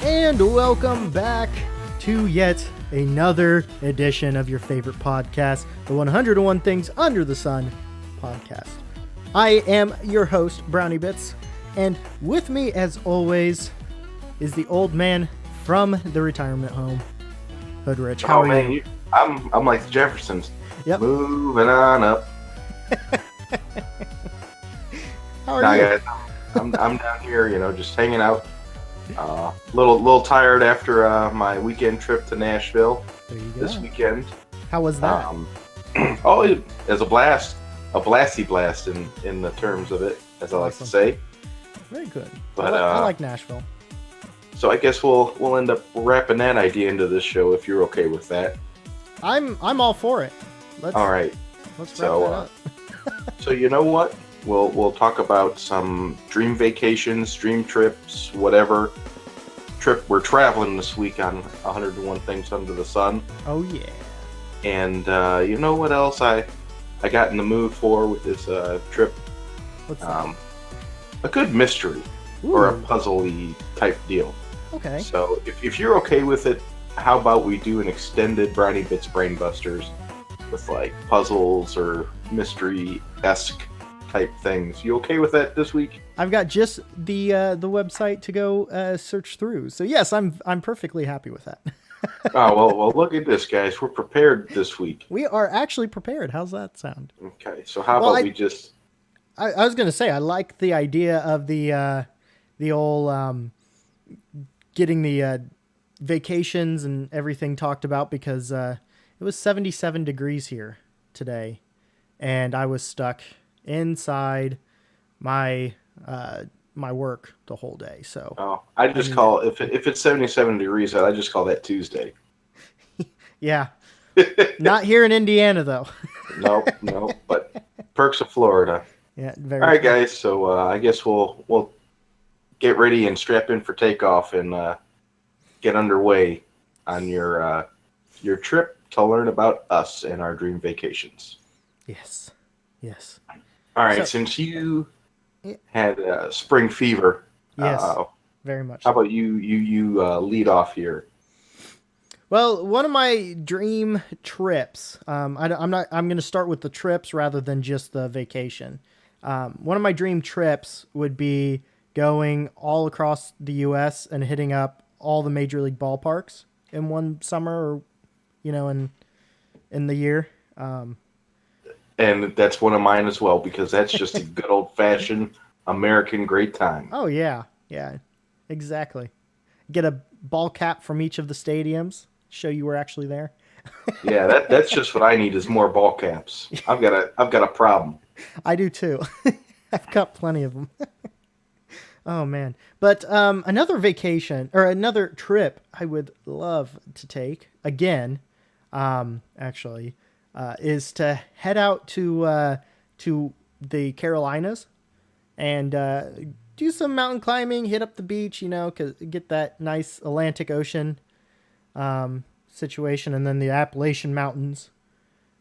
And welcome back to yet another edition of your favorite podcast, the 101 Things Under the Sun podcast. I am your host, BrownieBits, and with me, as always, is the old man from the retirement home, Hoodrich. How are you? I'm like the Jeffersons. Yep. Moving on up. How are you? Guys, I'm down here, just hanging out. Little tired after my weekend trip to Nashville this weekend. How was that? It was a blast, a blasty blast in the terms of it, as I like to say. Very good. But I like Nashville. So I guess we'll end up wrapping that idea into this show if you're okay with that. I'm all for it. All right. Let's wrap that up. So you know what? We'll talk about some dream vacations, dream trips, whatever trip we're traveling this week on 101 Things Under the Sun. Oh yeah. And you know what else I got in the mood for with this trip? What's that? A good mystery. Ooh. Or a puzzle-y type deal. Okay. So if you're okay with it, how about we do an extended BrownieBits Brainbusters with like puzzles or mystery-esque type things. You okay with that this week? I've got just the website to go search through. So yes, I'm perfectly happy with that. Oh well, look at this, guys. We're prepared this week. We are actually prepared. How's that sound? Okay, so how about we just? I was gonna say I like the idea of the old getting the vacations and everything talked about because it was 77 degrees here today, and I was stuck inside my work the whole day. So I just call if it's 77 degrees out, I just call that Tuesday. Yeah, not here in Indiana though. No, but perks of Florida. Yeah, very. All right, guys. So I guess we'll get ready and strap in for takeoff and get underway on your trip to learn about us and our dream vacations. Yes. All right, since you had spring fever, yes, very much. How about you lead off here? Well, one of my dream trips. I'm going to start with the trips rather than just the vacation. One of my dream trips would be going all across the U.S. and hitting up all the major league ballparks in one summer, or in the year. And that's one of mine as well, because that's just a good old-fashioned American great time. Oh, yeah, exactly. Get a ball cap from each of the stadiums, show you were actually there. Yeah, that's just what I need is more ball caps. I've got a problem. I do too. I've got plenty of them. Oh, man. But another vacation, or another trip I would love to take, again, actually, is to head out to the Carolinas and do some mountain climbing, hit up the beach, get that nice Atlantic Ocean situation, and then the Appalachian Mountains.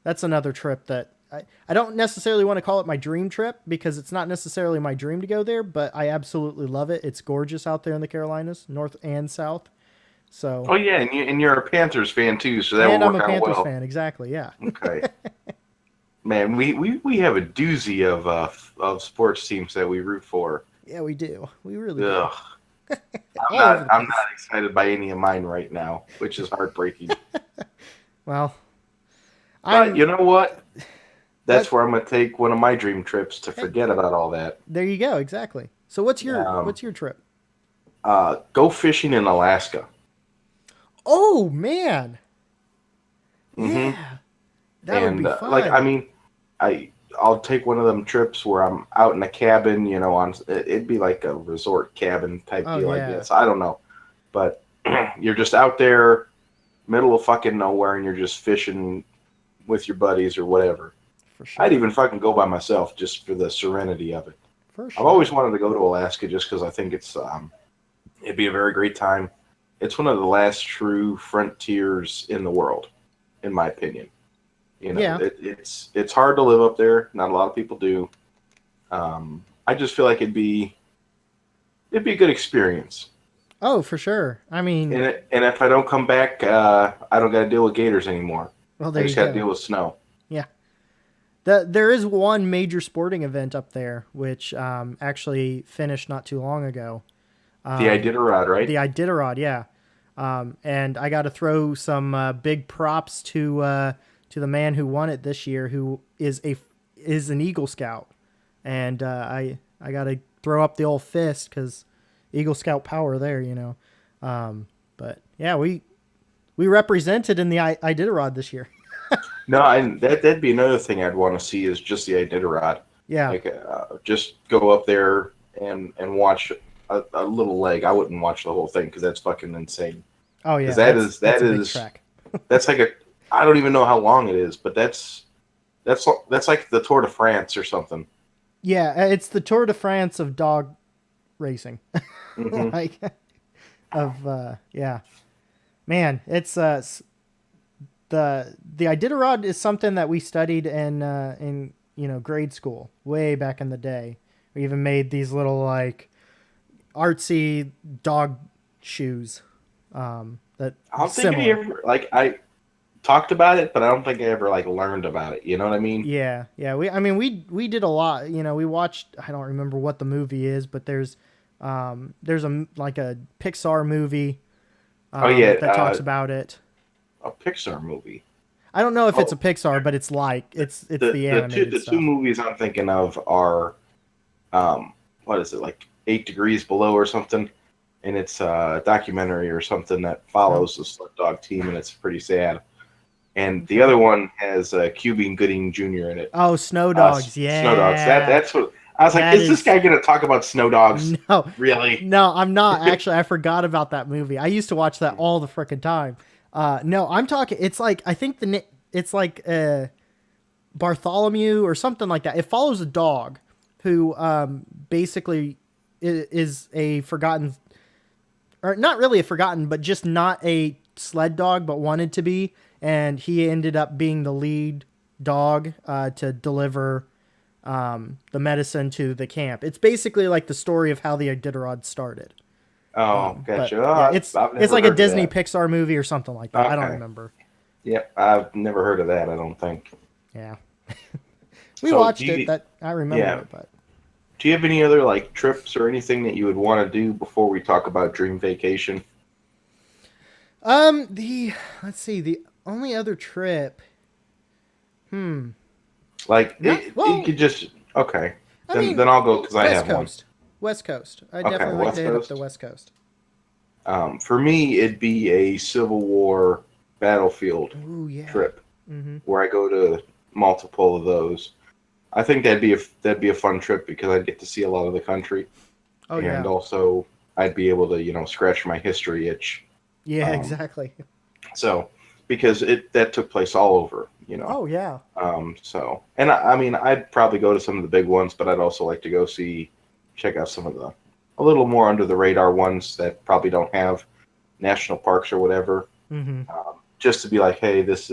That's another trip that I don't necessarily want to call it my dream trip because it's not necessarily my dream to go there, but I absolutely love it. It's gorgeous out there in the Carolinas, north and south. So. Oh yeah, and you're a Panthers fan too, so that will work out well. And I'm a Panthers fan, exactly. Yeah. Okay. Man, we have a doozy of sports teams that we root for. Yeah, we do. We really do. I'm not excited by any of mine right now, which is heartbreaking. Well, but you know what? That's where I'm going to take one of my dream trips to forget about all that. There you go. Exactly. So what's your trip? Go fishing in Alaska. Oh man. Mm-hmm. Yeah. That would be fun. I'll take one of them trips where I'm out in a cabin, it'd be like a resort cabin type deal, I guess. I don't know. But you're just out there, middle of fucking nowhere, and you're just fishing with your buddies or whatever. For sure. I'd even fucking go by myself just for the serenity of it. For sure. I've always wanted to go to Alaska just because I think it's it'd be a very great time. It's one of the last true frontiers in the world, in my opinion. It's hard to live up there. Not a lot of people do. I just feel like it'd be a good experience. Oh, for sure. I mean, And if I don't come back, I don't got to deal with gators anymore. well, I there just you got to go. deal with snow. Yeah. There is one major sporting event up there, which actually finished not too long ago. The Iditarod, The right? Iditarod, yeah. And I got to throw some big props to the man who won it this year, who is an Eagle Scout, and I got to throw up the old fist because Eagle Scout power there, you know. But yeah, we represented in the Iditarod this year. No, and that'd be another thing I'd want to see is just the Iditarod. Yeah. Like, just go up there and watch a little leg. I wouldn't watch the whole thing because that's fucking insane. Oh Because yeah, that that's a big is trek. that's like a I don't even know how long it is, but that's like the Tour de France or something. Yeah, it's the Tour de France of dog racing. Hmm. Like of yeah. Man, it's the Iditarod is something that we studied in grade school way back in the day. We even made these little like artsy dog shoes that I don't think I similar. ever like I talked about it, but I don't think I ever like learned about it. You know what I mean? Yeah, yeah. We did a lot. You know, we watched. I don't remember what the movie is, but there's a like a Pixar movie Oh yeah, that talks about it. a Pixar movie. I don't know if it's a Oh, Pixar, but it's the animated the two stuff. movies I'm thinking of are what is it like 8 Degrees Below or something, and it's a documentary or something that Oh, follows the Sled Dog team, and it's pretty sad. And the okay. other one has Cuban Gooding Jr. in it. Oh, Snow Dogs. Snow Dogs. Yeah, That's what I was like. that Is this is guy going to talk about Snow Dogs? no, Really? no. I'm not actually. I forgot about that movie. I used to watch that all the freaking time. No, I'm talking. It's like I think it's like Bartholomew or something like that. It follows a dog who basically is a forgotten, or not really a forgotten, but just not a sled dog, but wanted to be, and he ended up being the lead dog to deliver the medicine to the camp. It's basically like the story of how the Iditarod started. Oh, But gotcha. yeah, Oh, I've it's never like a heard of Disney that. Pixar movie or something like that. I don't Okay. remember. Yep, I've never heard of that. I don't think. Yeah, we So, watched it. That I remember yeah, it, but do you have any other like trips or anything that you would want to do before we talk about dream vacation? the let's see, the only other trip. Hmm. Like Not it well. could just okay. I Then mean, I'll go because I West have one. Coast. West Coast. I Okay, definitely like to West hit up the Coast. West Coast. For me, it'd be a Civil War battlefield Ooh yeah. trip Mm-hmm. where I go to multiple of those. I think that'd be a fun trip because I'd get to see a lot of the country, Oh and yeah. also I'd be able to scratch my history itch. Yeah. Um, Exactly. so because that took place all over. Oh yeah. So and I mean I'd probably go to some of the big ones, but I'd also like to check out some of the a little more under the radar ones that probably don't have national parks or whatever. Mm-hmm. Just to be like, hey, this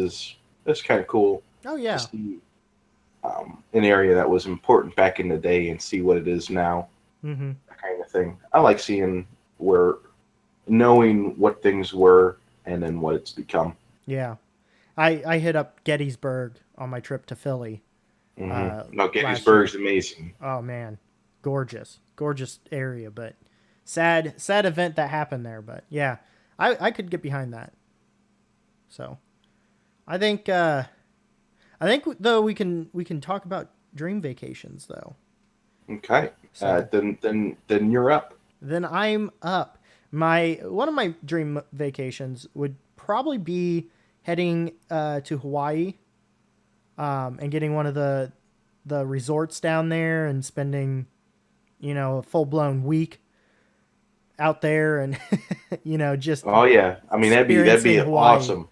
kind of cool Oh to yeah. see an area that was important back in the day and see what it is now, Mm-hmm. that kind of thing. I like seeing where knowing what things were and then what it's become. Yeah. I hit up Gettysburg on my trip to Philly No, last year. Gettysburg's amazing. Oh man, gorgeous area, but sad event that happened there. But yeah, I could get behind that. So I think though we can talk about dream vacations though. Okay, So then you're up. then I'm up. My one of my dream vacations would probably be heading to Hawaii and getting one of the resorts down there and spending a full blown week out there and just Oh yeah, I mean that'd be experiencing Hawaii. awesome.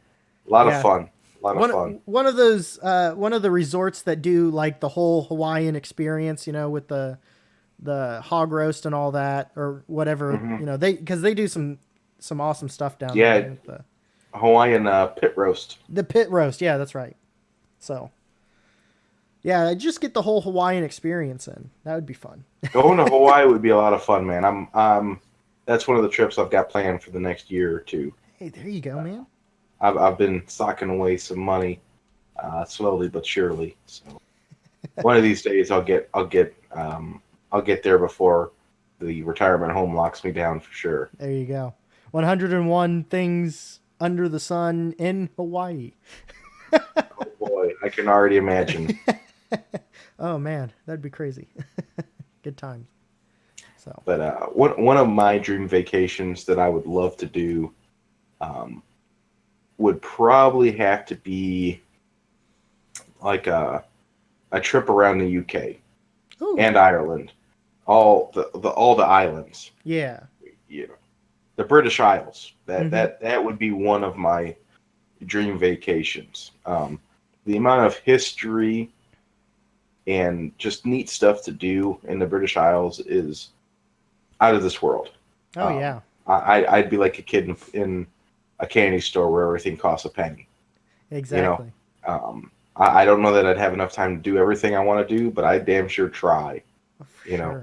A lot of Yeah. fun. A lot of One fun. one of those one of the resorts that do like the whole Hawaiian experience, with the hog roast and all that or whatever, Hmm. they because they do some awesome stuff down there Yeah, with Hawaiian pit roast. the pit roast. Yeah, that's right. So, yeah, just get the whole Hawaiian experience in. That would be fun. Going to Hawaii would be a lot of fun, man. that's one of the trips I've got planned for the next year or two. Hey, there you go, man. I've been socking away some money, slowly but surely. So one of these days I'll get there before the retirement home locks me down for sure. There you go. 101 things under the sun in Hawaii. Oh boy, I can already imagine. Oh man, that'd be crazy. Good times. So, but one of my dream vacations that I would love to do would probably have to be like a trip around the UK ooh. and Ireland, all the islands. Yeah. You know, the British Isles. That would be one of my dream vacations. The amount of history and just neat stuff to do in the British Isles is out of this world. Oh yeah. I'd be like a kid in a candy store where everything costs a penny. Exactly. You know, I don't know that I'd have enough time to do everything I want to do, but I damn sure try. You know,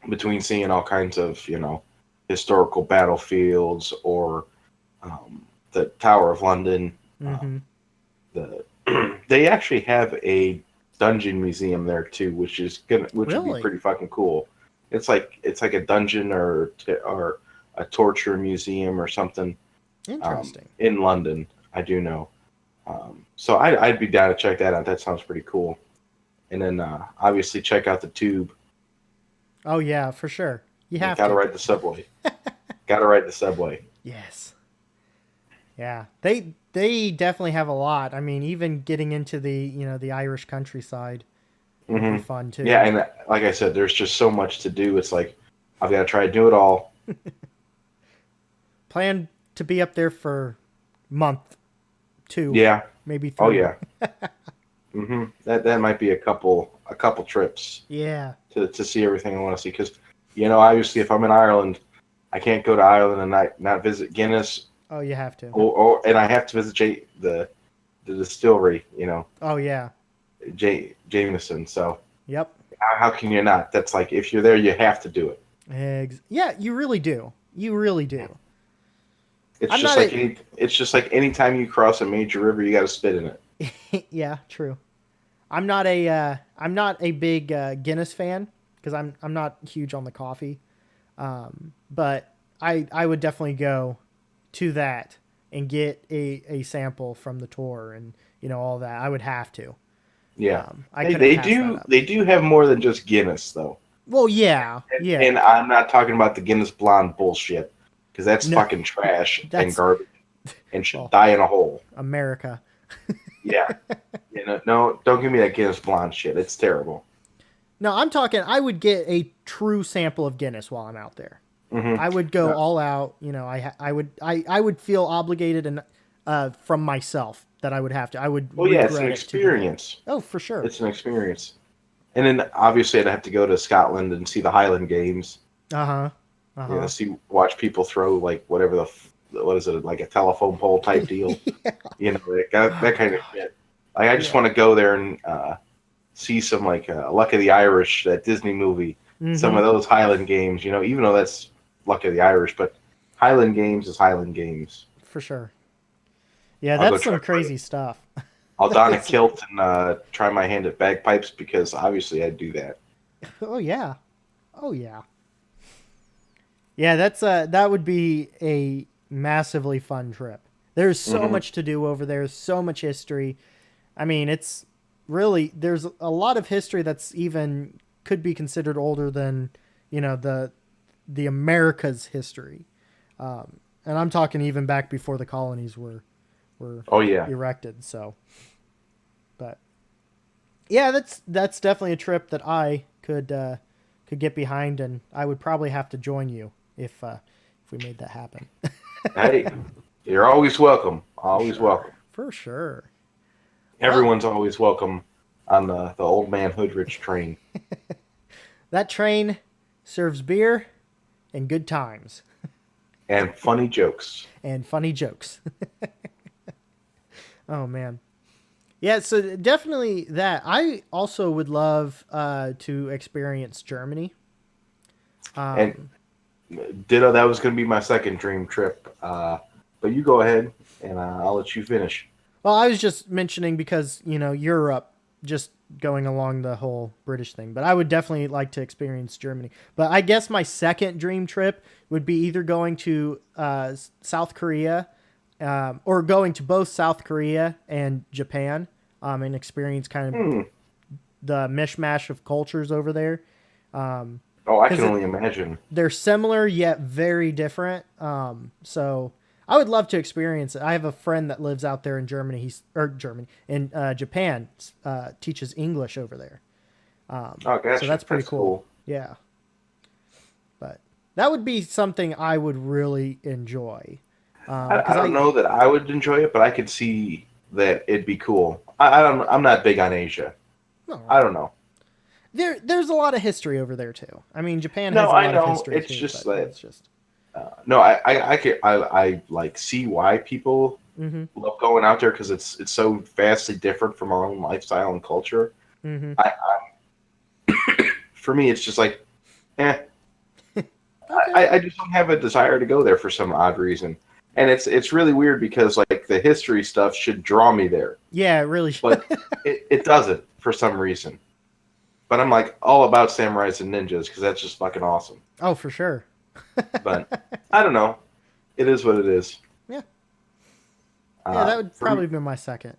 between seeing all kinds of historical battlefields or the Tower of London. They actually have a dungeon museum there too, which would be pretty fucking cool. It's like a dungeon or a torture museum or something. Interesting. In London, I do know. So I'd be down to check that out. That sounds pretty cool. And then obviously check out the Tube. Oh yeah, for sure. You have to ride the subway. Gotta ride the subway. Yes. Yeah, they definitely have a lot. I mean, even getting into the Irish countryside would be fun too. Yeah, and like I said, there's just so much to do. It's like I've got to try to do it all. Plan to be up there for a month, 2. Yeah, maybe 3. Oh yeah. That might be a couple trips. Yeah. To see everything I want to see, because obviously if I'm in Ireland, I can't go to Ireland and not visit Guinness. Oh, you have to. And I have to visit the distillery. Oh yeah. Jameson. So. Yep. How can you not? That's like, if you're there, you have to do it. Yeah, you really do. You really do. It's just like anytime you cross a major river, you got to spit in it. Yeah, true. I'm not a big Guinness fan because I'm not huge on the coffee, but I would definitely go to that and get a sample from the tour and all that. I would have to. Yeah, they do have more than just Guinness though. Well, yeah. And I'm not talking about the Guinness Blonde bullshit, because that's fucking trash and garbage and should die in a hole. America. Yeah. No, don't give me that Guinness Blonde shit. It's terrible. No, I'm talking, I would get a true sample of Guinness while I'm out there. I would go all out. I would feel obligated and from myself that I would have to. I would. Well, yeah, it's an experience. Oh, for sure. It's an experience. And then obviously I'd have to go to Scotland and see the Highland Games. Watch people throw like whatever what is it, like a telephone pole type deal. Yeah. That kind of shit. Like, I just want to go there and see some like Luck of the Irish, that Disney movie. Some of those Highland Games, even though that's Luck of the Irish, but Highland Games is Highland Games. For sure. Yeah, that's some crazy stuff. I'll don a kilt and try my hand at bagpipes, because obviously I'd do that. Oh yeah. Yeah, that would be a massively fun trip. There's so much to do over there, so much history. I mean, it's really, there's a lot of history that's even could be considered older than, the America's history. And I'm talking even back before the colonies were erected. So, but yeah, that's definitely a trip that I could get behind, and I would probably have to join you if we made that happen. Hey, you're always welcome. Always welcome. For sure. Everyone's always welcome on the old Man Hoodrich train. That train serves beer and good times. And funny jokes. Oh, man. Yeah, so definitely that. I also would love to experience Germany. And Ditto. That was going to be my second dream trip. But you go ahead, and I'll let you finish. Well, I was just mentioning because, Europe, just going along the whole British thing. But I would definitely like to experience Germany. But I guess my second dream trip would be either going to South Korea, or going to both South Korea and Japan, and experience kind of the mishmash of cultures over there. Oh, I can only imagine. They're similar yet very different. So I would love to experience it. I have a friend that lives out there in Germany. In Japan, teaches English over there. Oh, gotcha. So that's pretty cool. Yeah. But that would be something I would really enjoy. I don't know that I would enjoy it, but I could see that it'd be cool. I'm not big on Asia. No. I don't know. There's a lot of history over there too. I mean, Japan has a lot of history. It's just that. It's just. No, I like see why people love going out there, because it's so vastly different from our own lifestyle and culture. Mm-hmm. For me, it's just like, okay. I just don't have a desire to go there for some odd reason. And it's really weird because like the history stuff should draw me there. Yeah, it really should. But it doesn't for some reason. But I'm like all about samurais and ninjas because that's just fucking awesome. Oh, for sure. But I don't know. It is what it is. Yeah. Yeah, that would probably be my second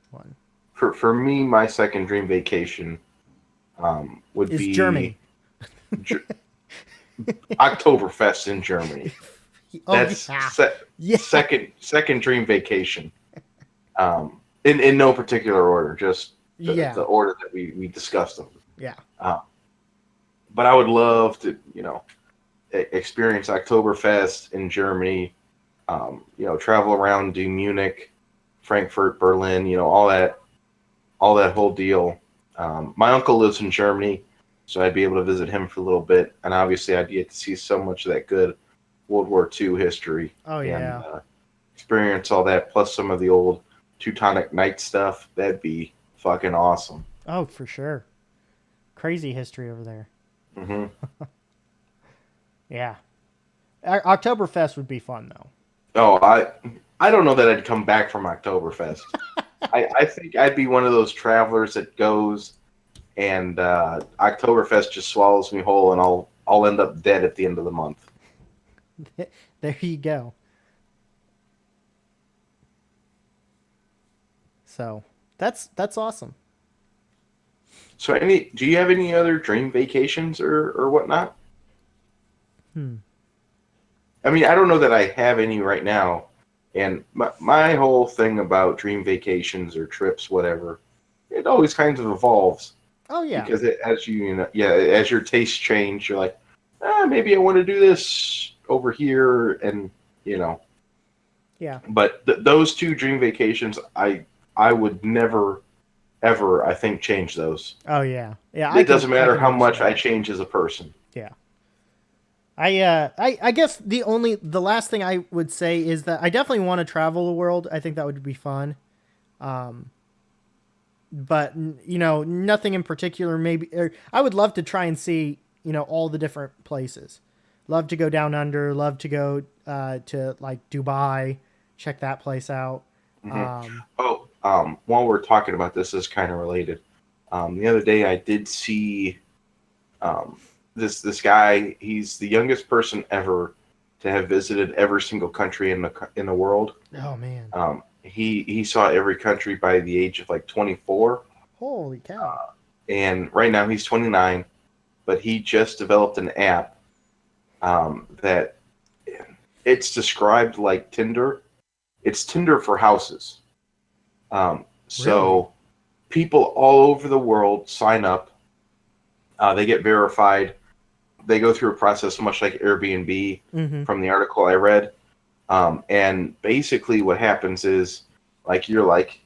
one. For me, my second dream vacation would be Germany. Oktoberfest in Germany. Oh, that's second dream vacation. In no particular order, just the order that we discussed them. Yeah. But I would love to, experience Oktoberfest in Germany. Travel around, do Munich, Frankfurt, Berlin. All that whole deal. My uncle lives in Germany, so I'd be able to visit him for a little bit, and obviously I'd get to see so much of that good World War II history. Oh, yeah. And experience all that, plus some of the old Teutonic Knight stuff. That'd be fucking awesome. Oh, for sure. Crazy history over there. Mm-hmm. Yeah. Oktoberfest would be fun, though. Oh, I don't know that I'd come back from Oktoberfest. I think I'd be one of those travelers that goes and Oktoberfest just swallows me whole, and I'll end up dead at the end of the month. There you go. So that's awesome. So do you have any other dream vacations or whatnot? I mean, I don't know that I have any right now. And my whole thing about dream vacations or trips, whatever, it always kind of evolves. Oh, yeah. Because as your tastes change, you're like, maybe I want to do this over here, and Yeah. But those two dream vacations, I would never, ever, I think, change those. Oh, yeah. Yeah. It doesn't matter how much I change as a person. Yeah. I guess the last thing I would say is that I definitely want to travel the world. I think that would be fun. But nothing in particular. Maybe I would love to try and see all the different places. Love to go down under. Love to go to like Dubai, check that place out. Mm-hmm. While we're talking about this is kind of related. The other day I did see this guy. He's the youngest person ever to have visited every single country in the world. Oh man. He saw every country by the age of like 24. Holy cow. And right now he's 29, but he just developed an app that it's described like Tinder. It's Tinder for houses. So people all over the world sign up. They get verified. They go through a process much like Airbnb from the article I read. And basically what happens is, like, you're like,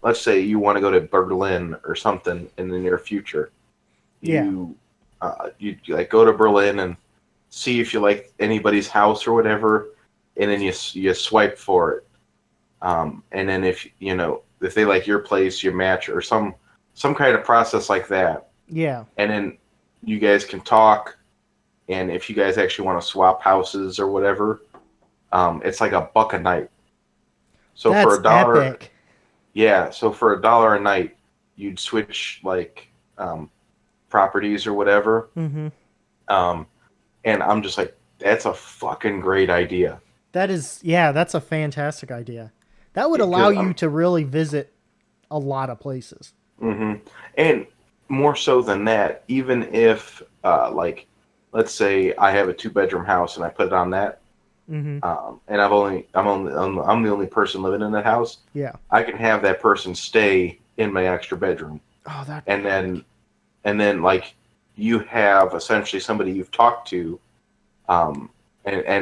let's say you want to go to Berlin or something in the near future. You like go to Berlin and see if you like anybody's house or whatever, and then you swipe for it. And then if they like your place, you match, or some kind of process like that. Yeah. And then you guys can talk, and if you guys actually want to swap houses or whatever, it's like $1 a night. So That's for $1, epic. yeah. So for $1 a night, you'd switch like properties or whatever. Mm-hmm. And I'm just like, that's a fucking great idea. That's a fantastic idea. That would allow you to really visit a lot of places. Mm-hmm. And more so than that, even if like, let's say I have a 2-bedroom house and I put it on that, Mm-hmm. and I'm the only person living in that house. Yeah. I can have that person stay in my extra bedroom. Oh, that. And then like you have essentially somebody you've talked to, and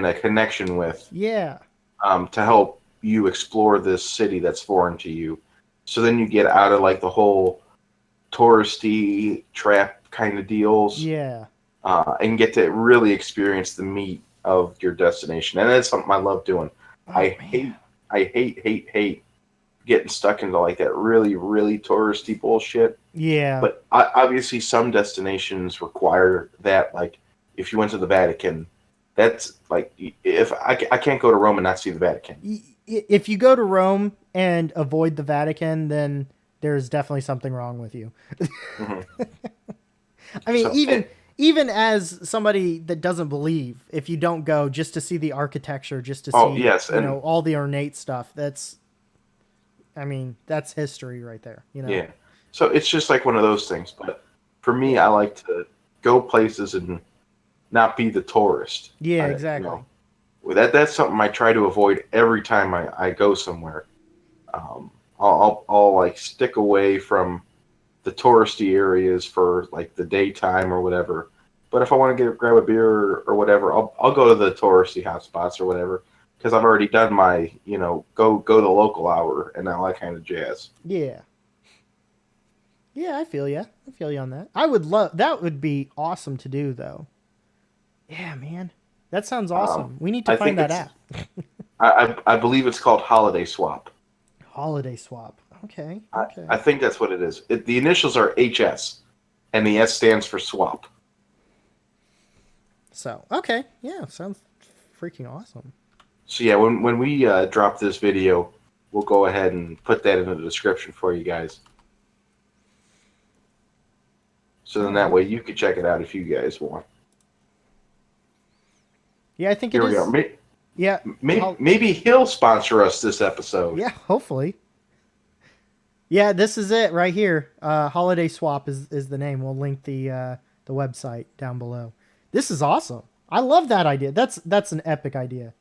a connection with. Yeah. To help you explore this city that's foreign to you. So then you get out of like the whole touristy trap kind of deals. Yeah. And get to really experience the meat of your destination. And that's something I love doing. Oh, I hate getting stuck into like that really, really touristy bullshit. Yeah. But obviously some destinations require that. Like if you went to the Vatican, that's like, if I can't go to Rome and not see the Vatican. If you go to Rome and avoid the Vatican, then there's definitely something wrong with you. Mm-hmm. I mean, even as somebody that doesn't believe, if you don't go just to see the architecture, just to see all the ornate stuff, that's history right there. Yeah. So it's just like one of those things. But for me, I like to go places and not be the tourist. Yeah, exactly. That's something I try to avoid every time I go somewhere. I'll like stick away from the touristy areas for like the daytime or whatever. But if I want to grab a beer or whatever, I'll go to the touristy hotspots or whatever, because I've already done my go the local hour and all that kind of jazz. Yeah. Yeah, I feel you. I feel you on that. I would love that. Would be awesome to do though. Yeah, man. That sounds awesome. We need to find that app. I believe it's called Holiday Swap. Holiday Swap. Okay. I think that's what it is. The initials are HS, and the S stands for swap. So, okay. Yeah, sounds freaking awesome. So, yeah, when we drop this video, we'll go ahead and put that in the description for you guys. So then that way you can check it out if you guys want. Yeah, I think it is. Here we go. Yeah. Maybe he'll sponsor us this episode. Yeah, hopefully. Yeah, this is it right here. Holiday Swap is the name. We'll link the website down below. This is awesome. I love that idea. That's an epic idea.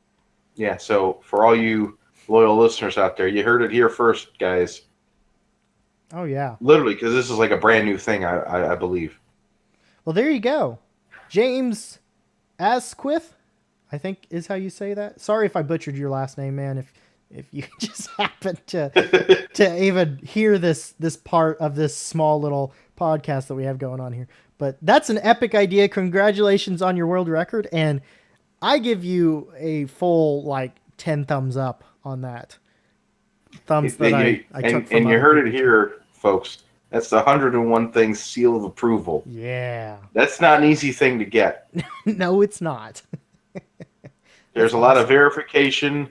Yeah, so for all you loyal listeners out there, you heard it here first, guys. Oh, yeah. Literally, because this is like a brand new thing, I believe. Well, there you go. James Asquith, I think is how you say that. Sorry if I butchered your last name, man. If you just happen to even hear this part of this small little podcast that we have going on here. But that's an epic idea. Congratulations on your world record. And I give you a full 10 thumbs up on that. Thumbs that I took from. And you heard it here, folks. That's the 101 Things seal of approval. Yeah. That's not an easy thing to get. No, it's not. There's a lot of verification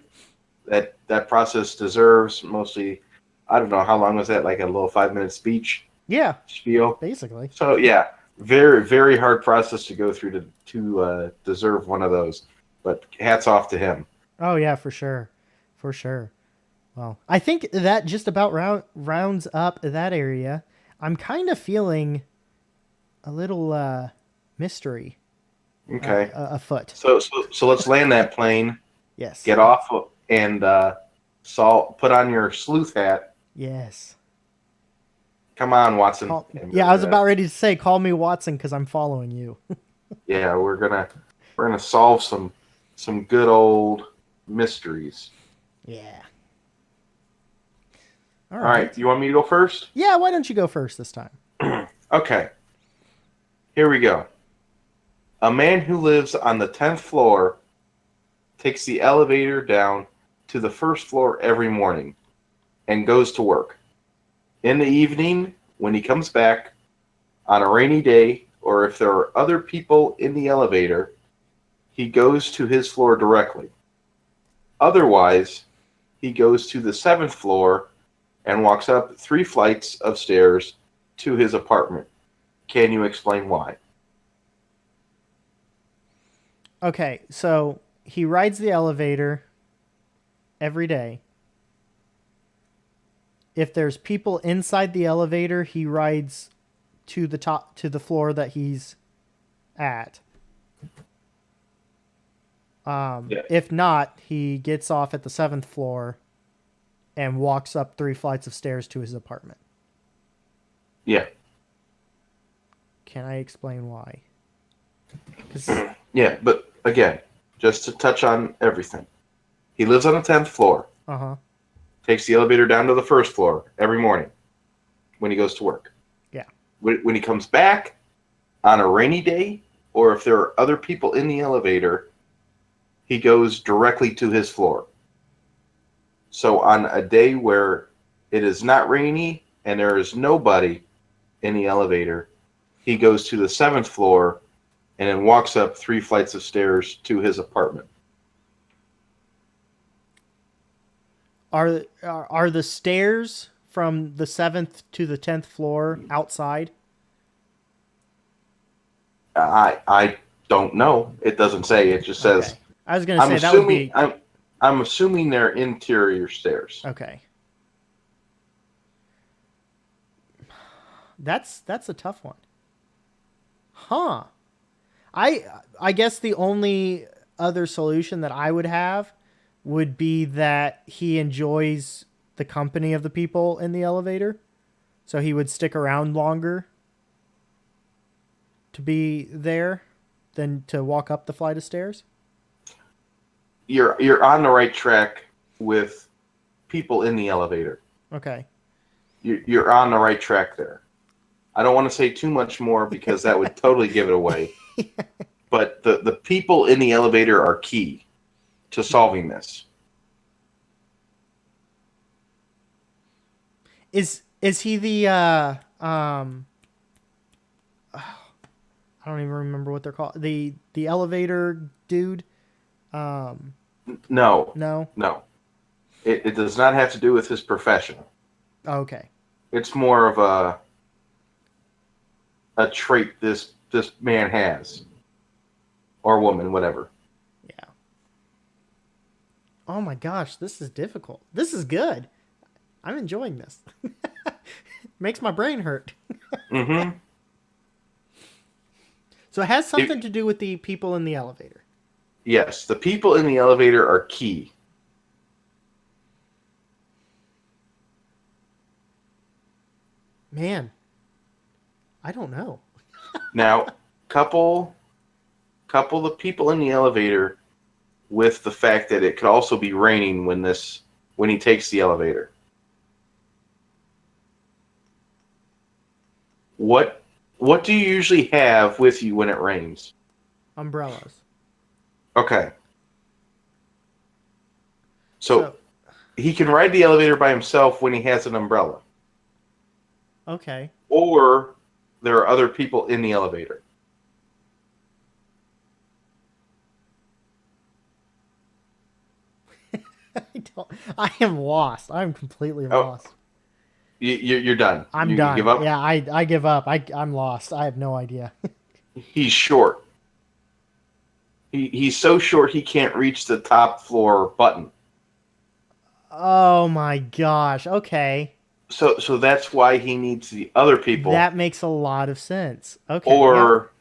that process deserves. Mostly, I don't know, how long was that? Like a little 5-minute speech? Yeah. Spiel? Basically. So, yeah, very, very hard process to go through to deserve one of those. But hats off to him. Oh, yeah, for sure. For sure. Well, I think that just about rounds up that area. I'm kind of feeling a little mystery. Okay. Afoot. So let's land that plane. Yes. Get off and put on your sleuth hat. Yes. Come on, Watson. I was about ready to say, call me Watson because I'm following you. Yeah, we're gonna solve some good old mysteries. Yeah. All right. You want me to go first? Yeah, why don't you go first this time? Okay. Here we go. A man who lives on the 10th floor takes the elevator down to the first floor every morning and goes to work. In the evening, when he comes back on a rainy day or if there are other people in the elevator, he goes to his floor directly. Otherwise, he goes to the 7th floor and walks up 3 flights of stairs to his apartment. Can you explain why? Okay, so he rides the elevator every day. If there's people inside the elevator, he rides to the floor that he's at. If not, he gets off at the 7th floor and walks up 3 flights of stairs to his apartment. Yeah. Can I explain why? Yeah, but again, just to touch on everything. He lives on the 10th floor. Uh-huh. Takes the elevator down to the 1st floor every morning when he goes to work. Yeah. When he comes back on a rainy day, or if there are other people in the elevator, he goes directly to his floor. So on a day where it is not rainy and there is nobody in the elevator, he goes to the 7th floor and then walks up 3 flights of stairs to his apartment. Are the stairs from the 7th to the 10th floor outside? I don't know. It doesn't say. It just says. Okay. I was going to say that would be. I'm assuming they're interior stairs. Okay. That's a tough one. Huh. I guess the only other solution that I would have would be that he enjoys the company of the people in the elevator. So he would stick around longer to be there than to walk up the flight of stairs. You're on the right track with people in the elevator. Okay. You're on the right track there. I don't want to say too much more because that would totally give it away. But the people in the elevator are key to solving this. Is he the I don't even remember what they're called. The elevator dude? No. No. It does not have to do with his profession. Okay. It's more of a trait this man has. Or woman, whatever. Yeah. Oh my gosh, this is difficult. This is good. I'm enjoying this. Makes my brain hurt. Mm-hmm. So it has something to do with the people in the elevator. Yes, the people in the elevator are key. Man, I don't know. Now, couple the people in the elevator with the fact that it could also be raining when he takes the elevator. What do you usually have with you when it rains? Umbrellas. Okay. So he can ride the elevator by himself when he has an umbrella. Okay. Or there are other people in the elevator. I am lost. I'm completely lost. You're done. I'm you done. Give up? Yeah, I give up. I'm lost. I have no idea. He's short. He's so short he can't reach the top floor button. Oh my gosh. Okay. So that's why he needs the other people. That makes a lot of sense. Okay. Or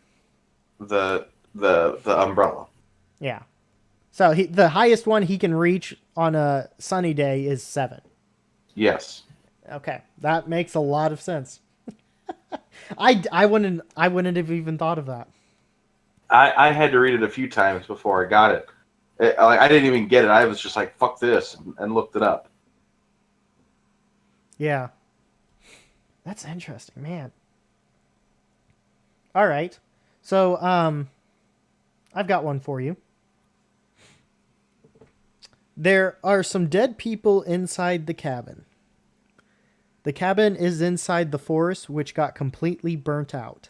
the umbrella. Yeah. So the highest one he can reach on a sunny day is 7. Yes. Okay, that makes a lot of sense. I wouldn't have even thought of that. I had to read it a few times before I got it. I didn't even get it. I was just like, fuck this, and looked it up. Yeah. That's interesting, man. All right. So, I've got one for you. There are some dead people inside the cabin. The cabin is inside the forest, which got completely burnt out.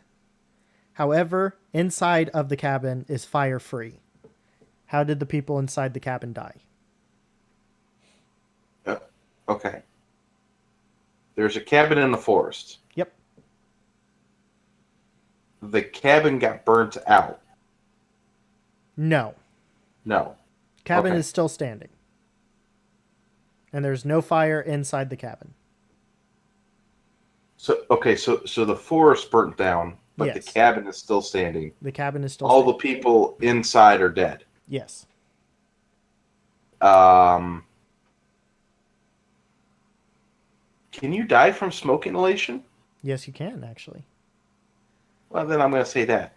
However, inside of the cabin is fire free. How did the people inside the cabin die? Okay. There's a cabin in the forest. Yep. The cabin got burnt out. No. No. Cabin Okay. is still standing. And there's no fire inside the cabin. So the forest burnt down, but the Yes. cabin is still standing. The cabin is still All standing. the people inside are dead. Yes. Can you die from smoke inhalation? Yes, you can, actually. Well, then I'm going to say that.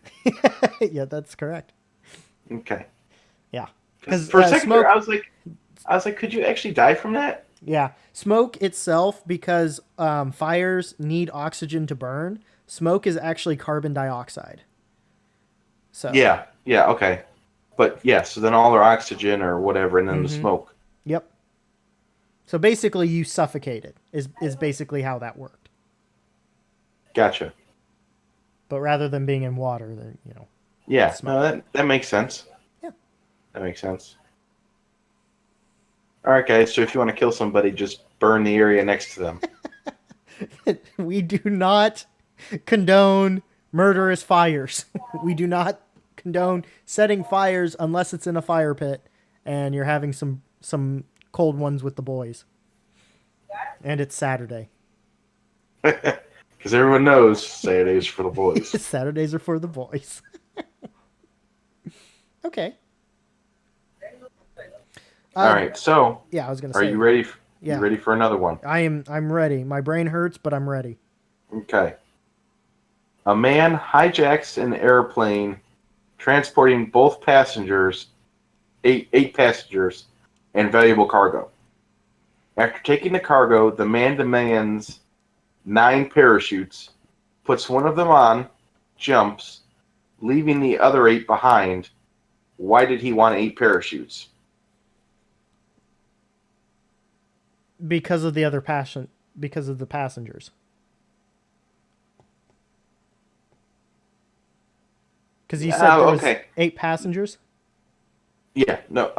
Yeah, that's correct. Okay. Yeah. Because for a second smoke, there, I was like, could you actually die from that? yeah. Smoke itself, because fires need oxygen to burn, smoke is actually carbon dioxide. So Yeah, okay. But yeah, so then all their oxygen or whatever, and then the smoke. Yep. So basically you suffocated is basically how that worked. Gotcha. But rather than being in water, then, Yeah, smoke. no, that makes sense. Yeah. That makes sense. All right, guys, so if you want to kill somebody, just burn the area next to them. We do not condone murderous fires. We do not condone setting fires unless it's in a fire pit and you're having some cold ones with the boys. And it's Saturday. Because everyone knows Saturdays for the boys. Saturdays are for the boys. Okay. All right, so Yeah, I was gonna say. are you ready? Yeah. You ready for another one? I'm ready. My brain hurts, but I'm ready. Okay. A man hijacks an airplane transporting both passengers, eight passengers, and valuable cargo. After taking the cargo, the man demands 9 parachutes, puts one of them on, jumps, leaving the other 8 behind. Why did he want 8 parachutes? Because of the other because of the passengers. Because you said there was 8 passengers? Yeah, no,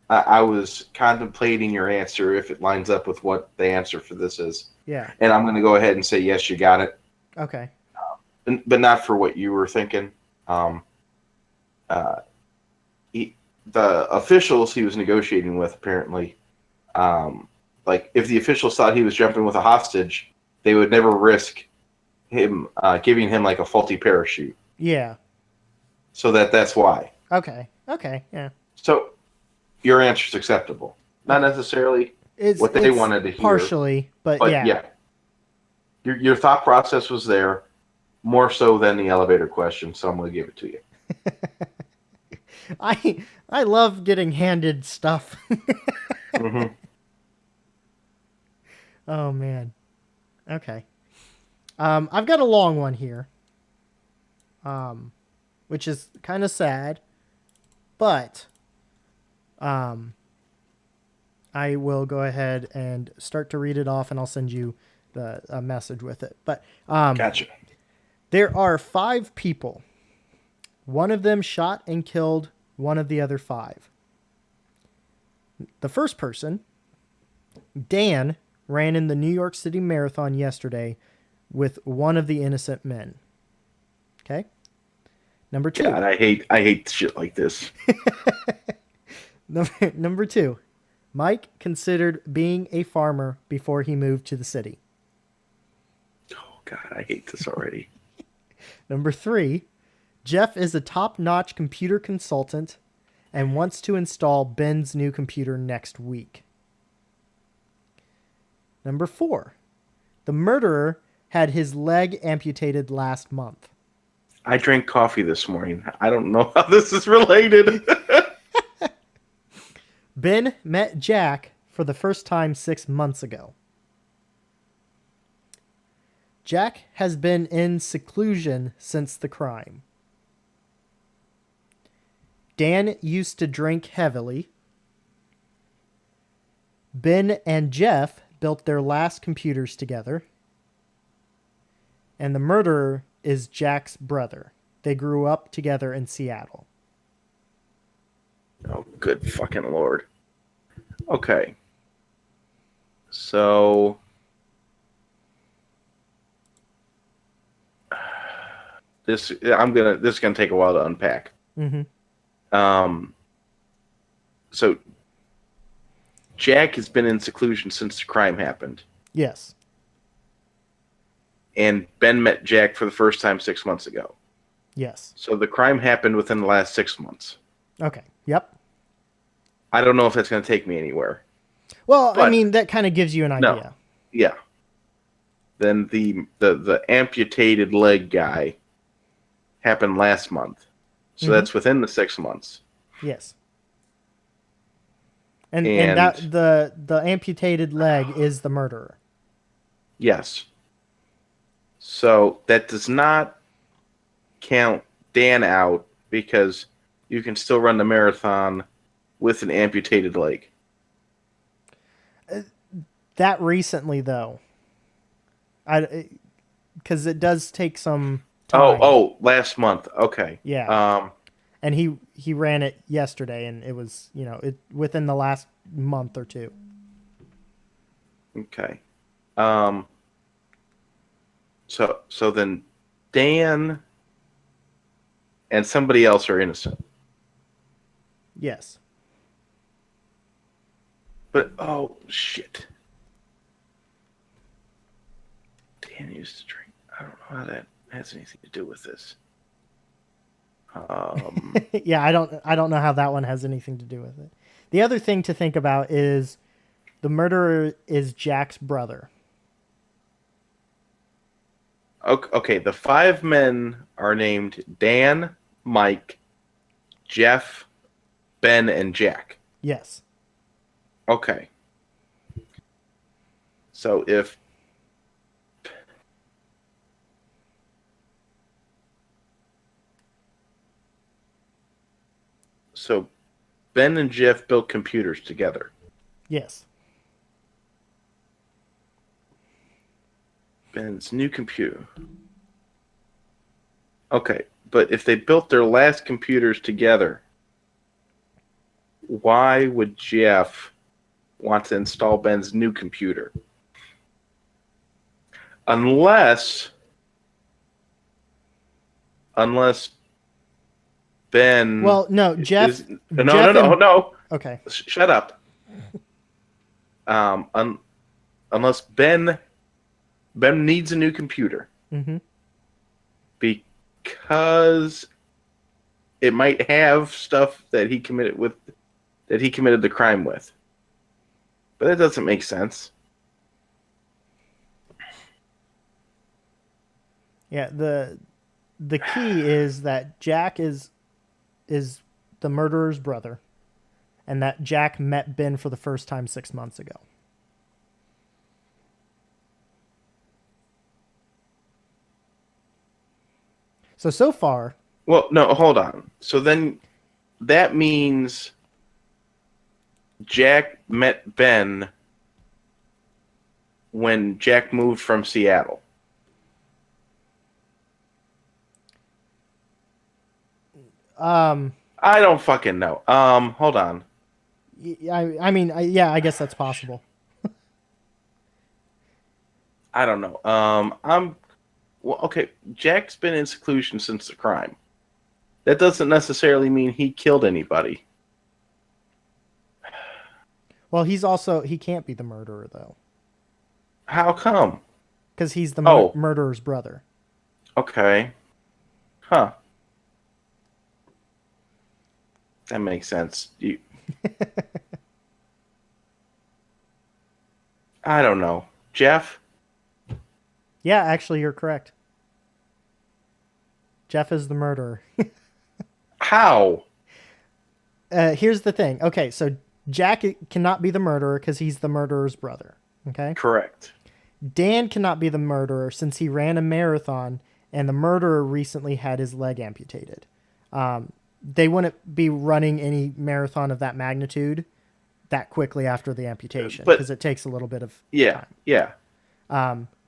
I was contemplating your answer if it lines up with what the answer for this is. Yeah. And I'm going to go ahead and say, yes, you got it. Okay. But not for what you were thinking. The officials he was negotiating with, apparently, like if the officials thought he was jumping with a hostage, they would never risk him giving him like a faulty parachute. Yeah. So that's why. Okay. Yeah. So your answer's acceptable. Not necessarily what they wanted to hear. Partially, but yeah. Your thought process was there, more so than the elevator question, so I'm going to give it to you. I love getting handed stuff. Mm-hmm. Oh man. Okay. I've got a long one here. Which is kind of sad, but I will go ahead and start to read it off, and I'll send you a message with it. But Gotcha. There are 5 people. One of them shot and killed one of the other 5. The first person, Dan, ran in the New York City Marathon yesterday with one of the innocent men. Okay? Number 2. God, I hate shit like this. Number 2. Mike considered being a farmer before he moved to the city. Oh, God, I hate this already. Number 3. Jeff is a top-notch computer consultant and wants to install Ben's new computer next week. Number 4. The murderer had his leg amputated last month. I drank coffee this morning. I don't know how this is related. Ben met Jack for the first time 6 months ago. Jack has been in seclusion since the crime. Dan used to drink heavily. Ben and Jeff built their last computers together. And the murderer is Jack's brother. They grew up together in Seattle. Oh, good fucking Lord. Okay. So this is gonna take a while to unpack. So Jack has been in seclusion since the crime happened. Yes. And Ben met Jack for the first time 6 months ago. Yes. So the crime happened within the last 6 months. Okay. Yep. I don't know if that's going to take me anywhere. Well, I mean, that kind of gives you an idea. No. Yeah. Then the amputated leg guy happened last month. So that's within the 6 months. Yes. And that the amputated leg is the murderer. Yes. So that does not count Dan out because you can still run the marathon with an amputated leg. That recently, though, because it does take some time. Oh, last month. Okay. Yeah. And he ran it yesterday, and it was within the last month or two. Okay. So then Dan and somebody else are innocent. Yes. But oh shit. Dan used to drink. I don't know how that has anything to do with this. Yeah, I don't know how that one has anything to do with it. The other thing to think about is the murderer is Jack's brother. Okay, the 5 men are named Dan, Mike, Jeff, Ben, and Jack. Yes. Okay. So Ben and Jeff built computers together. Yes. Ben's new computer. Okay, but if they built their last computers together, why would Jeff want to install Ben's new computer? Unless Ben... Well, no, Jeff... No. Okay. Shut up. Unless Ben needs a new computer. Mm-hmm. Because it might have stuff that he committed the crime with. But that doesn't make sense. Yeah, the key is that Jack is the murderer's brother, and that Jack met Ben for the first time 6 months ago. So far... Well, no, hold on. So then that means Jack met Ben when Jack moved from Seattle. I don't fucking know. Hold on. I mean, I guess that's possible. I don't know. Well, okay. Jack's been in seclusion since the crime. That doesn't necessarily mean he killed anybody. Well, he can't be the murderer, though. How come? Because he's the murderer's brother. Okay. Huh. That makes sense. I don't know. Jeff? Yeah, actually, you're correct. Jeff is the murderer. How? Here's the thing. Okay, so Jack cannot be the murderer because he's the murderer's brother. Okay? Correct. Dan cannot be the murderer since he ran a marathon and the murderer recently had his leg amputated. They wouldn't be running any marathon of that magnitude that quickly after the amputation because it takes a little bit of time. Yeah.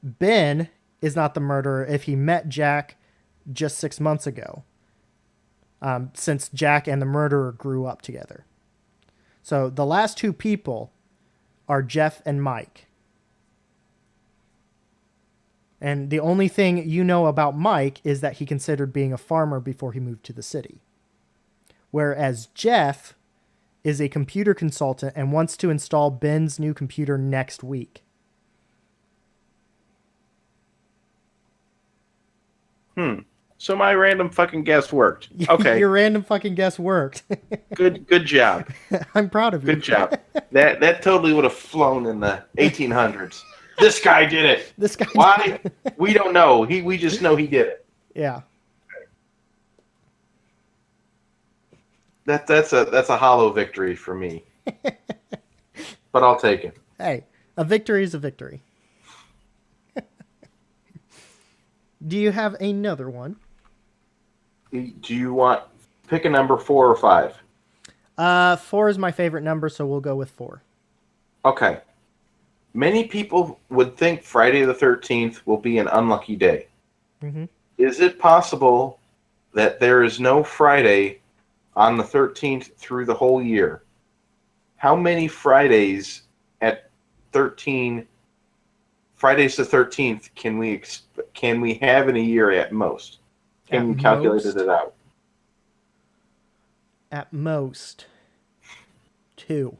Ben is not the murderer if he met Jack just 6 months ago, since Jack and the murderer grew up together. So the last two people are Jeff and Mike. And the only thing you know about Mike is that he considered being a farmer before he moved to the city. Whereas Jeff is a computer consultant and wants to install Ben's new computer next week. So my random fucking guess worked. Okay. Your random fucking guess worked. Good job. I'm proud of you. Good job. That totally would have flown in the 1800s. This guy did it. This guy. Why? We don't know. We just know he did it. Yeah. That's a hollow victory for me. But I'll take it. Hey, a victory is a victory. Do you have another one? Do you want pick a number 4 or 5? 4 is my favorite number, so we'll go with 4. Okay. Many people would think Friday the 13th will be an unlucky day. Mm-hmm. Is it possible that there is no Friday on the 13th through the whole year? How many Fridays at 13 Fridays the 13th can we have in a year at most? Can you calculate it out? At most 2.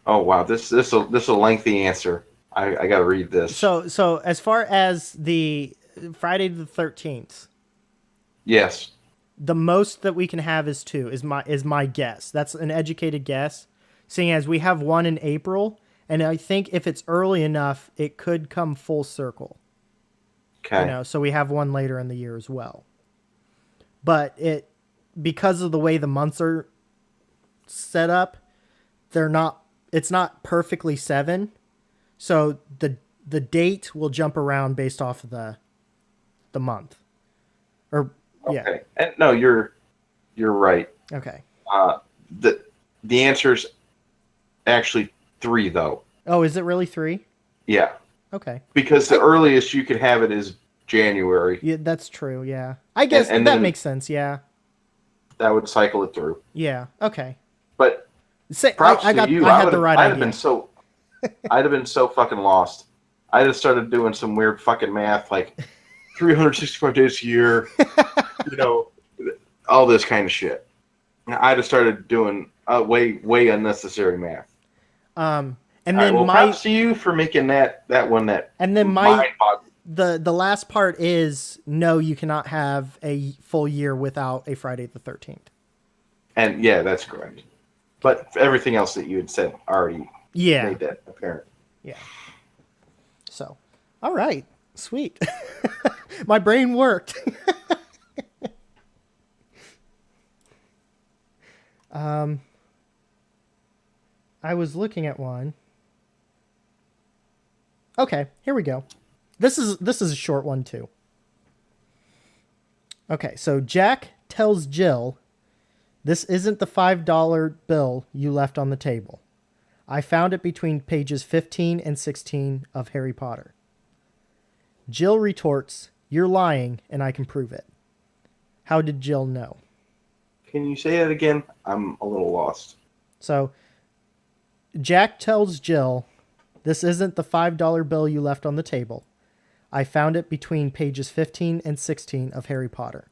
Oh wow, this is a lengthy answer. I got to read this. So as far as the Friday the 13th, yes, the most that we can have is 2. Is my guess. That's an educated guess, seeing as we have one in April, and I think if it's early enough, it could come full circle. Okay. So we have one later in the year as well. But because of the way the months are set up, it's not perfectly 7. So the date will jump around based off of the month. Or yeah. Okay. And no, you're right. Okay. The answer's actually 3 though. Oh, is it really 3? Yeah. Okay. Because the earliest you could have it is January. Yeah, that's true. Yeah. I guess and that makes sense. Yeah. That would cycle it through. Yeah. Okay. But props to you. I had the right idea. I'd have been so fucking lost. I'd have started doing some weird fucking math like 365 days a year, all this kind of shit. I'd have started doing way unnecessary math. And then props to you for making that one that. And then the last part is no, you cannot have a full year without a Friday the 13th. And yeah, that's correct. But everything else that you had said already made that apparent. Yeah. So, all right. Sweet. My brain worked. I was looking at one. Okay, here we go. This is a short one too. Okay, so Jack tells Jill, "This isn't the $5 bill you left on the table. I found it between pages 15 and 16 of Harry Potter." Jill retorts, "You're lying, and I can prove it." How did Jill know? Can you say that again? I'm a little lost. So, Jack tells Jill, "This isn't the $5 bill you left on the table. I found it between pages 15 and 16 of Harry Potter."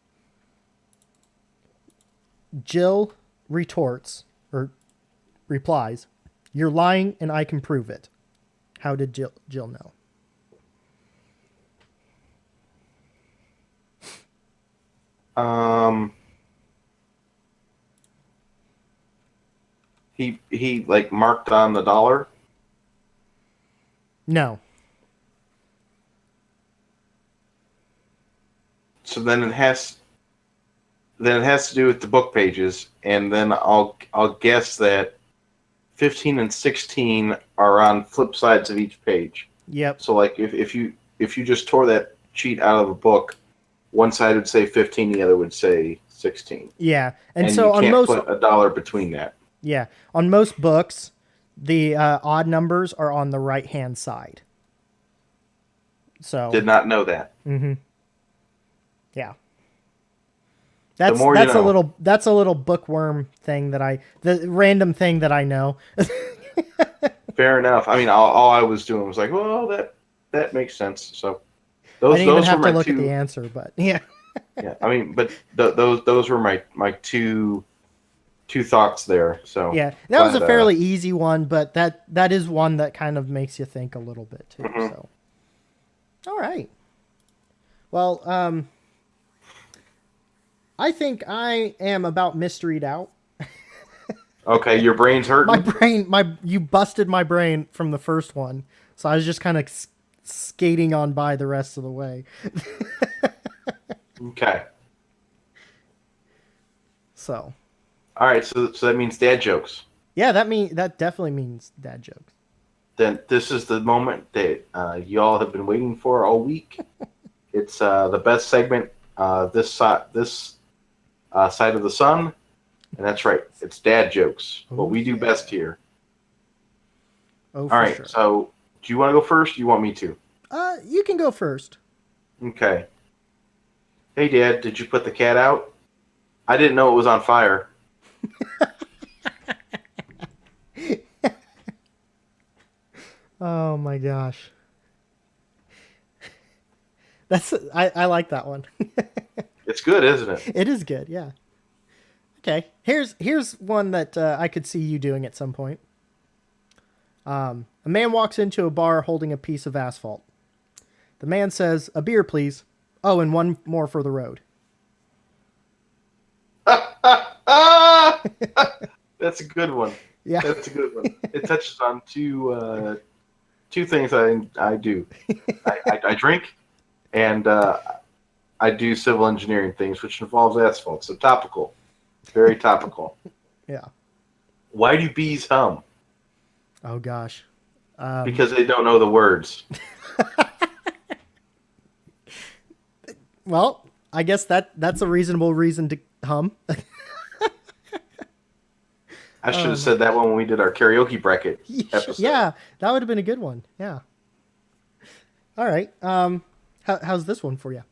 Jill replies, "You're lying and I can prove it." How did Jill know? He like marked on the dollar? No. So then it has to do with the book pages, and then I'll guess that 15 and 16 are on flip sides of each page. Yep. So like if you just tore that sheet out of a book, one side would say 15, the other would say 16. Yeah, and so you can't put a dollar between that. Yeah, on most books, the odd numbers are on the right-hand side. So did not know that. Mm-hmm. Yeah. The more you know. That's a little bookworm thing the random thing that I know. Fair enough. I mean, all I was doing was like, well, that makes sense. So I didn't even those were have to my look at the two. answer, but yeah. Yeah, I mean, but those were my two thoughts there. So Yeah, that was a glad. fairly easy one, but that is one that kind of makes you think a little bit too. Mhm. So, all right. Well, I think I am about mysteried out. Okay, your brain's My hurting. brain, you busted my brain from the first one, so I was just kind of skating on by the rest of the way. Okay. So, All right. So that means dad jokes. yeah, that definitely means dad jokes. Then this is the moment that y'all have been waiting for all week. It's the best segment this side of the sun, and that's right. It's dad jokes. What Oh we do yeah. best here. Oh, All for right. sure. So do you want to go first? Or do you want me to? You can go first. Okay. Hey, Dad, did you put the cat out? I didn't know it was on fire. Oh my gosh. I like that one. It's good, isn't it? It is good, yeah. Okay, here's one that I could see you doing at some point. A man walks into a bar holding a piece of asphalt. The man says, "A beer, please. Oh, and one more for the road." That's a good one. Yeah. That's a good one. It touches on two things I do. I drink, and I do civil engineering things, which involves asphalt. So topical, very topical. Yeah. Why do bees hum? Oh gosh. Because they don't know the words. Well, I guess that's a reasonable reason to hum. I should have said that one when we did our karaoke bracket episode. Yeah, that would have been a good one. Yeah. All right. How's this one for you?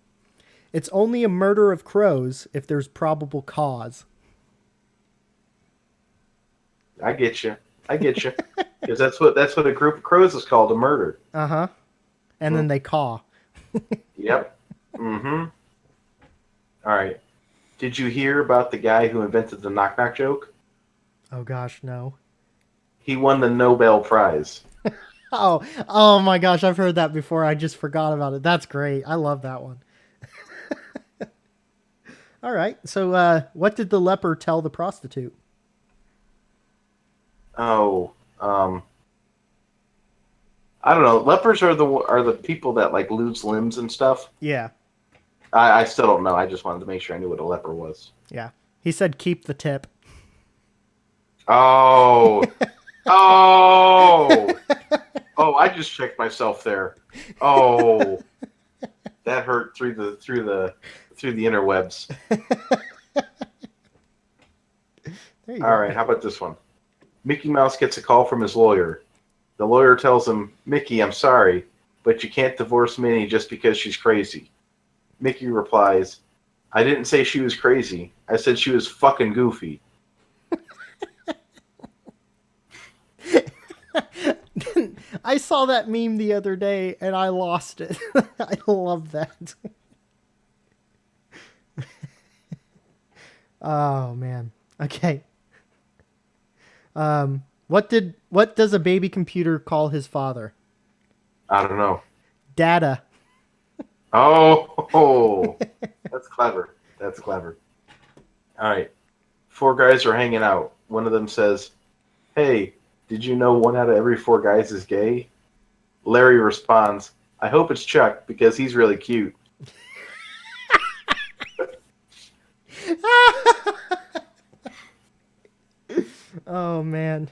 It's only a murder of crows if there's probable cause. I get you. I get you. Because that's what a group of crows is called, a murder. Uh-huh. And then they caw. Yep. Mm-hmm. All right. Did you hear about the guy who invented the knock knock joke? Oh gosh, no. He won the Nobel Prize. Oh my gosh, I've heard that before. I just forgot about it. That's great. I love that one. All right. So, what did the leper tell the prostitute? Oh, I don't know. Lepers are the people that like lose limbs and stuff. Yeah. I still don't know. I just wanted to make sure I knew what a leper was. Yeah. He said keep the tip. Oh, oh, oh! I just checked myself there. Oh, that hurt through the interwebs. There you All go. right, how about this one? Mickey Mouse gets a call from his lawyer. The lawyer tells him, "Mickey, I'm sorry, but you can't divorce Minnie just because she's crazy." Mickey replies, "I didn't say she was crazy. I said she was fucking goofy." I saw that meme the other day and I lost it. I love that. Oh man. Okay. What does a baby computer call his father? I don't know. Data. Oh, that's clever. That's clever. All right. Four guys are hanging out. One of them says, "Hey, did you know 1 out of every 4 guys is gay?" Larry responds, "I hope it's Chuck because he's really cute." Oh man.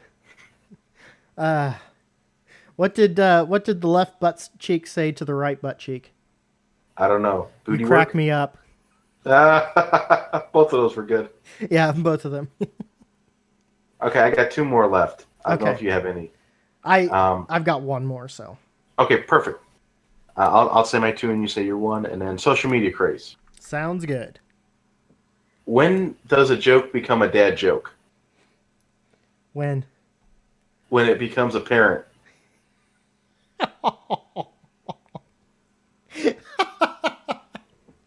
What did the left butt cheek say to the right butt cheek? I don't know. You Booty crack work? me up. Both of those were good. Yeah, both of them. Okay, I got 2 more left. I don't know Okay. if you have any. I've got one more, so. Okay, perfect. I'll say my 2 and you say your 1, and then social media craze. Sounds good. When does a joke become a dad joke? When? When it becomes apparent.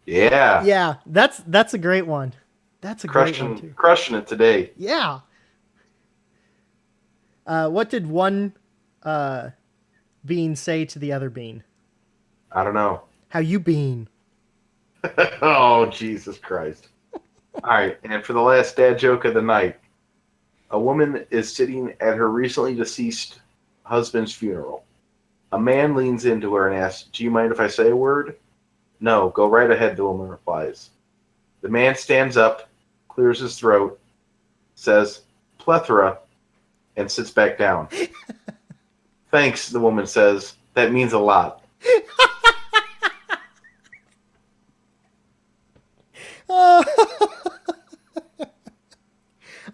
Yeah. Yeah, that's a great one. That's a great one too. Crushing it today. Yeah. What did one bean say to the other bean? I don't know. How you been? Oh, Jesus Christ. All right, and for the last dad joke of the night, a woman is sitting at her recently deceased husband's funeral. A man leans into her and asks, "Do you mind if I say a word?" "No, go right ahead," the woman replies. The man stands up, clears his throat, says, "Plethora," and sits back down. "Thanks," the woman says. "That means a lot."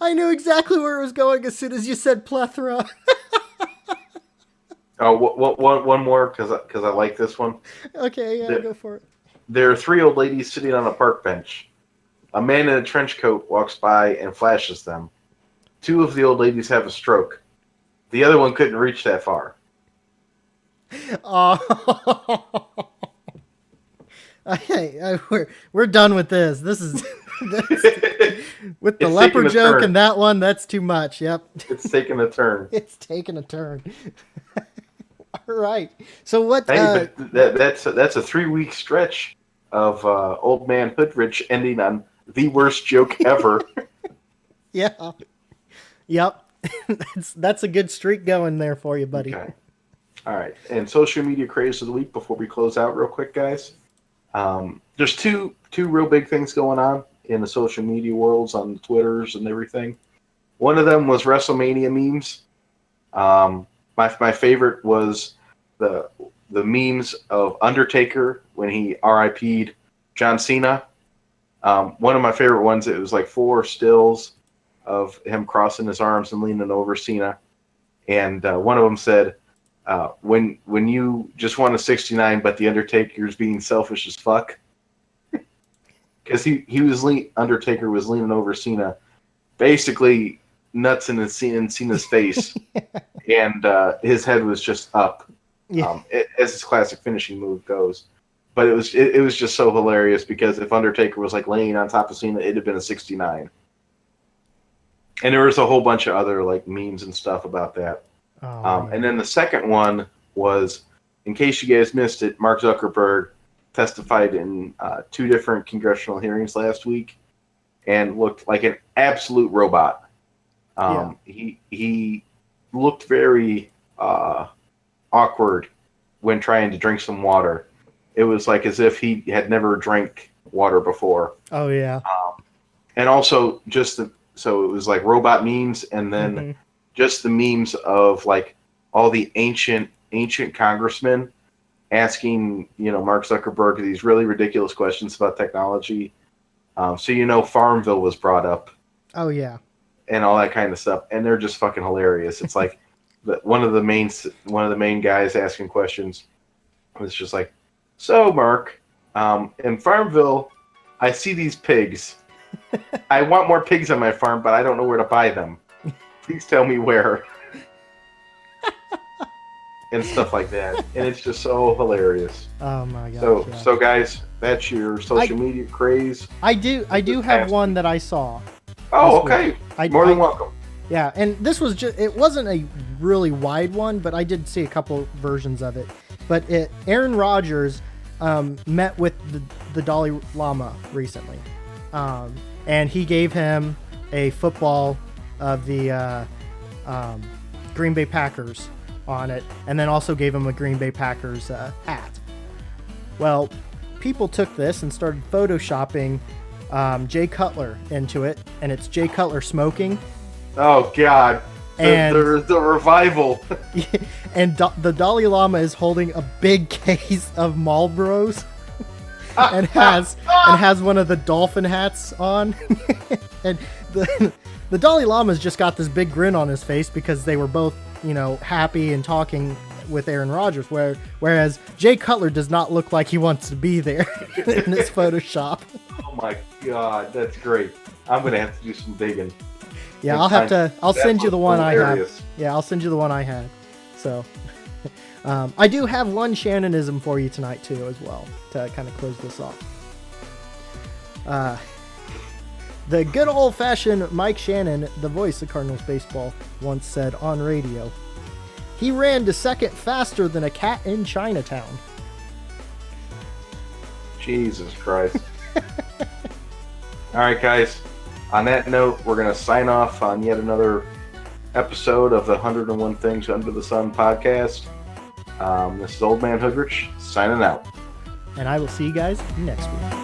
I knew exactly where it was going as soon as you said plethora. Oh, one more, because I like this one. Okay, yeah, go for it. There are 3 old ladies sitting on a park bench. A man in a trench coat walks by and flashes them. 2 of the old ladies have a stroke. The other one couldn't reach that far. Okay, we're done with this. This is with the leper joke and that one. That's too much. Yep, it's taking a turn. It's taking a turn. All right. So what? Hey, but that's a 3-week stretch of Old Man Hoodrich ending on the worst joke ever. Yeah. Yep. That's a good streak going there for you, buddy. Okay. All right. And social media craze of the week before we close out real quick, guys. There's two real big things going on in the social media worlds on the Twitters and everything. One of them was WrestleMania memes. My favorite was the memes of Undertaker when he RIP'd John Cena. One of my favorite ones, it was like 4 stills of him crossing his arms and leaning over Cena. And one of them said, when you just won a 69, but the Undertaker's being selfish as fuck. Because Undertaker was leaning over Cena, basically nuts in Cena's face, and his head was just up, as his classic finishing move goes. But it was just so hilarious because if Undertaker was like laying on top of Cena, it'd have been a 69. And there was a whole bunch of other like memes and stuff about that. And then the second one was, in case you guys missed it, Mark Zuckerberg testified in 2 different congressional hearings last week and looked like an absolute robot. He looked very awkward when trying to drink some water. It was like as if he had never drank water before. Oh, yeah. And also so it was like robot memes, and then just the memes of like all the ancient congressmen asking, Mark Zuckerberg these really ridiculous questions about technology. So Farmville was brought up. Oh yeah. And all that kind of stuff, and they're just fucking hilarious. It's like one of the main guys asking questions was just like, "So Mark, in Farmville, I see these pigs. I want more pigs on my farm, but I don't know where to buy them. Please tell me where." And stuff like that, and it's just so hilarious. Oh my god! So guys, that's your social media craze. I do have one that I saw. Oh, okay. More than welcome. Yeah, and this was it wasn't a really wide one, but I did see a couple versions of it. But Aaron Rodgers met with the Dalai Lama recently, and he gave him a football of the Green Bay Packers on it, and then also gave him a Green Bay Packers hat. Well, people took this and started photoshopping Jay Cutler into it, and it's Jay Cutler smoking. Oh God! The revival. And the Dalai Lama is holding a big case of Marlboros, and has one of the dolphin hats on, and the Dalai Lama's just got this big grin on his face because they were both happy and talking with Aaron Rodgers, whereas Jay Cutler does not look like he wants to be there in this Photoshop. Oh my God, that's great. I'm gonna have to do some digging. Yeah, I'll send you the one hilarious. I have. Yeah, I'll send you the one I had. So, I do have one Shannonism for you tonight too, as well, to kind of close this off. The good old-fashioned Mike Shannon, the voice of Cardinals baseball, once said on radio, "He ran to second faster than a cat in Chinatown." Jesus Christ. All right, guys. On that note, we're going to sign off on yet another episode of the 101 Things Under the Sun podcast. This is Old Man Hoodrich signing out. And I will see you guys next week.